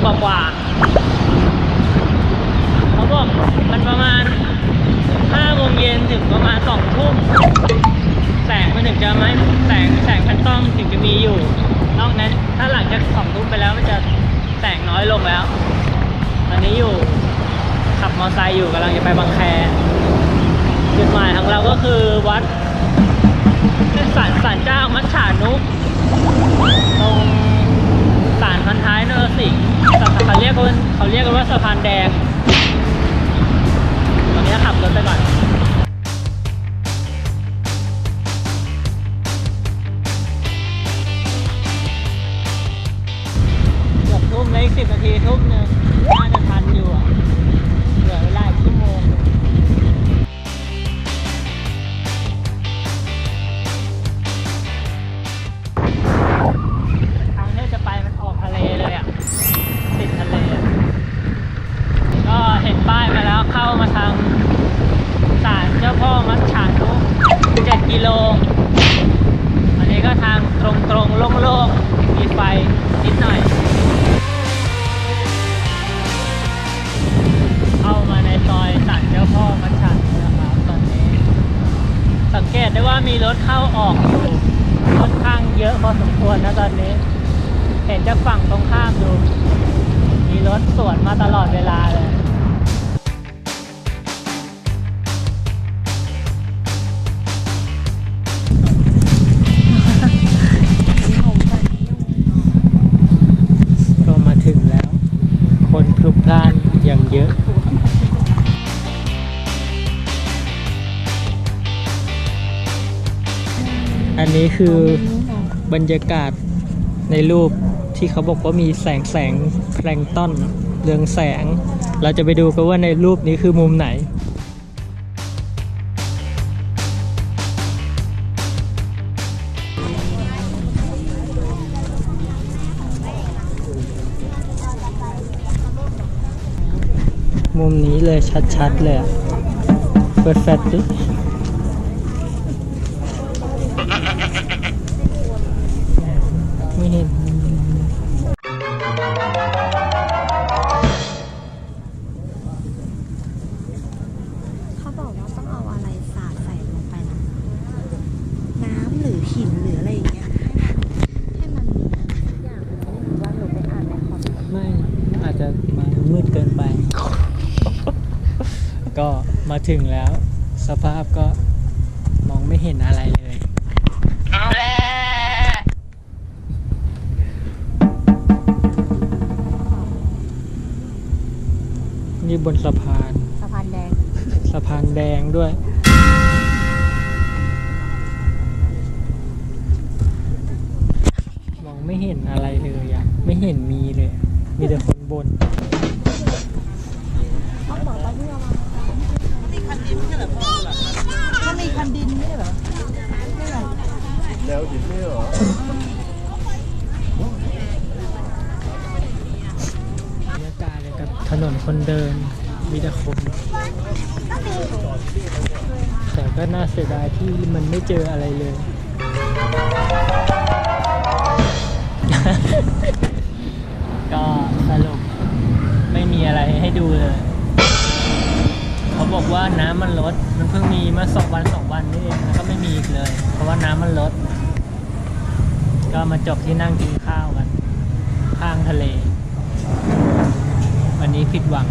กว่าๆเขาบอกมันประมาณ5 โมงเย็นถึงประมาณ2 ทุ่มแสงมันถึงจะไม่แสงแพนต้องถึงจะมีอยู่นอกนั้นถ้าหลังจาก2 ทุ่มไปแล้วมันจะแสงน้อยลงแล้วตอนนี้อยู่ขับมอเตอร์ไซค์อยู่กำลังจะไปบางแคจุดหมายของเราก็คือวัดศาลเจ้ามัจฉานุตรงศาลพันท้ายนรสิงห์เขาเรียกกันว่าสะพานแดงตอนนี้ขับรถไปก่อนเกือบทุ่มเลย10 นาทีทุ่มนึงน่าจะทันอยู่อ่ะเหลือเวลา1 ชั่วโมงทางที่จะไปมันออกทะเลเลยอ่ะติดทะเลก็เห็นป้ายมาแล้วเข้ามาทางศาลเจ้าพ่อมัจฉานุ7 กิโลอันนี้ก็ทางตรงๆโล่งๆมีไฟนิดหน่อยเข้ามาในซอยศาลเจ้าพ่อมัจฉานุนะครับตอนนี้สังเกตได้ว่ามีรถเข้าออกอยู่ค่อนข้างเยอะพอสมควรนะตอนนี้เห็นจากฝั่งตรงข้ามดูมีรถสวนมาตลอดเวลาเลยก็มาถึงแล้วคนพลุกพล่านอย่างเยอะอันนี้คือบรรยากาศในรูปที่เขาบอกว่ามีแสงแพลงก์ต้นเรืองแสงเราจะไปดูกันว่าในรูปนี้คือมุมไหนมุมนี้เลยชัดๆเลยเปิดแฟลชดิไม่เห็นเขาบอกว่าต้องเอาอะไรสาดใส่ลงไปนะน้ำหรือหินหรืออะไรอย่างเงี้ยให้มันมีอะไรสักอย่างหรือว่าหนูไปอ่านในคอมไม่อาจจะมามืดเกินไป ก็มาถึงแล้วสภาพก็มองไม่เห็นอะไรเลยนี่บนสะพาน สะพานแดง สะพานแดงด้วยมองไม่เห็นอะไรเลยอะไม่เห็นมีเลยมีแต่คนบนเขาบอกว่าที่เรามีคันดินไม่ใช่เหรอพ่อมันมีคันดินไม่ใช่เหรอไม่หรอแล้วดินไม่เหรอบรรยากาศเลยกับถนนคนเดินมีแต่คนแต่ก็น่าเสียดายที่มันไม่เจออะไรเลย ก็สรุปไม่มีอะไรให้ดูเลยเขาบอกว่าน้ำมันลดมันเพิ่งมีมา2 วันนี่เองแล้วก็ไม่มีอีกเลยเพราะว่าน้ำมันลดก็มาจบที่นั่งกินข้าวกันข้างทะเลวันนี้ผิดหวัง